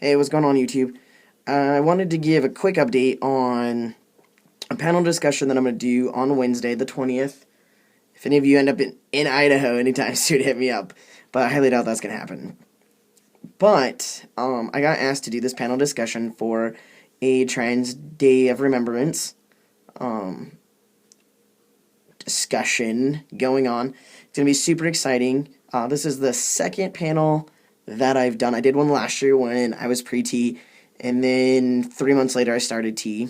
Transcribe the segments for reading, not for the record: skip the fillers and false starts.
Hey, what's going on, YouTube? I wanted to give a quick update on a panel discussion that I'm going to do on Wednesday, the 20th. If any of you end up in Idaho anytime soon, hit me up. But I highly doubt that's going to happen. But I got asked to do this panel discussion for a Trans Day of Remembrance discussion going on. It's going to be super exciting. This is the second panel that I've done. I did one last year when I was pre-T, and then 3 months later I started T.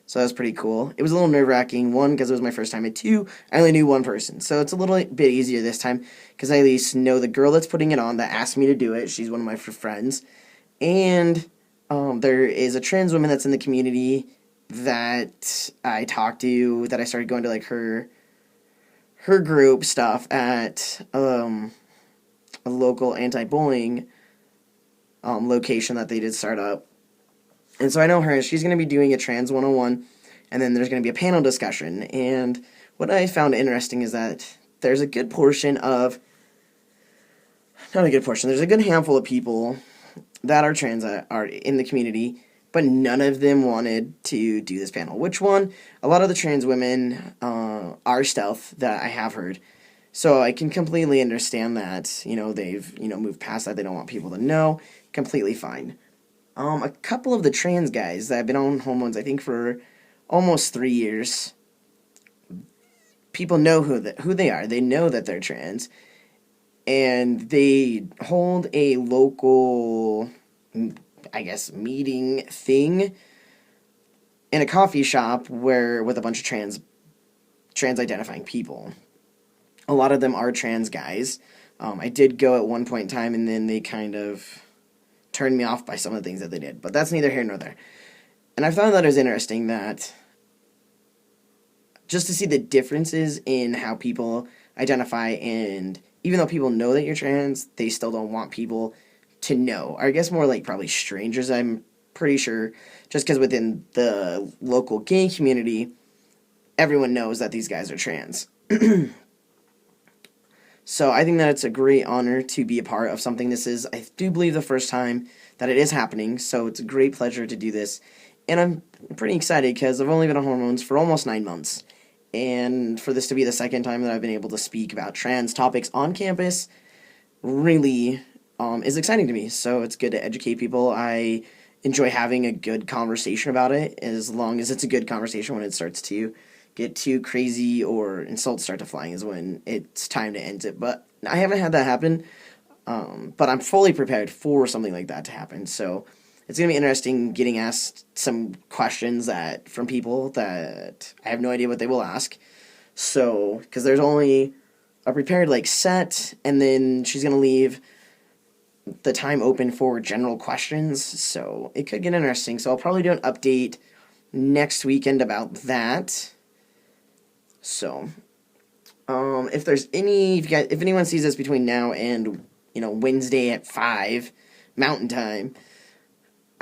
So that was pretty cool. It was a little nerve-wracking, one, because it was my first time, and two, I only knew one person. So it's a little bit easier this time, because I at least know the girl that's putting it on that asked me to do it. She's one of my friends. And there is a trans woman that's in the community that I talked to, that I started going to, like, her group stuff at a local anti-bullying location that they did start up. And so I know her. She's going to be doing a Trans 101, and then there's going to be a panel discussion. And what I found interesting is that there's a good portion of, not a good portion, there's a good handful of people that are trans that are in the community, but none of them wanted to do this panel. Which one? A lot of the trans women are stealth, that I have heard. So I can completely understand that, they've, moved past that. They don't want people to know. Completely fine. A couple of the trans guys that have been on hormones, I think, for almost 3 years, people know who they are. They know that they're trans. And they hold a local, I guess, meeting thing in a coffee shop with a bunch of trans-identifying people. A lot of them are trans guys. I did go at one point in time, and then they kind of turned me off by some of the things that they did. But that's neither here nor there. And I found that it was interesting that just to see the differences in how people identify, and even though people know that you're trans, they still don't want people to know. Or I guess more like probably strangers, I'm pretty sure, just because within the local gay community, everyone knows that these guys are trans. So I think that it's a great honor to be a part of something. This is, I do believe, the first time that it is happening, so it's a great pleasure to do this. And I'm pretty excited because I've only been on hormones for almost 9 months. And for this to be the second time that I've been able to speak about trans topics on campus really is exciting to me. So it's good to educate people. I enjoy having a good conversation about it, as long as it's a good conversation. When it starts to get too crazy or insults start to flying is when it's time to end it. But I haven't had that happen, but I'm fully prepared for something like that to happen. So it's going to be interesting getting asked some questions from people that I have no idea what they will ask. So, because there's only a prepared set, and then she's going to leave the time open for general questions. So it could get interesting. So I'll probably do an update next weekend about that. So, if anyone sees this between now and, Wednesday at 5 Mountain Time,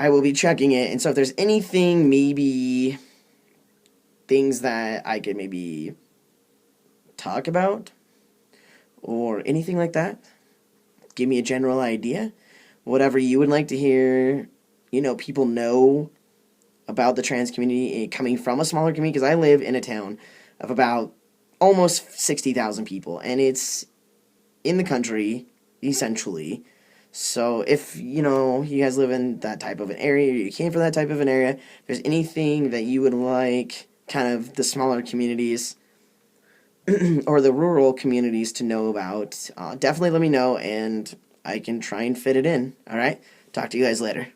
I will be checking it. And so if there's anything, maybe things that I could maybe talk about or anything like that, give me a general idea. Whatever you would like to hear, people know about the trans community coming from a smaller community, because I live in a town of about almost 60,000 people, and it's in the country, essentially. So if, you guys live in that type of an area, or you came from that type of an area, if there's anything that you would like kind of the smaller communities or the rural communities to know about, definitely let me know, and I can try and fit it in. All right? Talk to you guys later.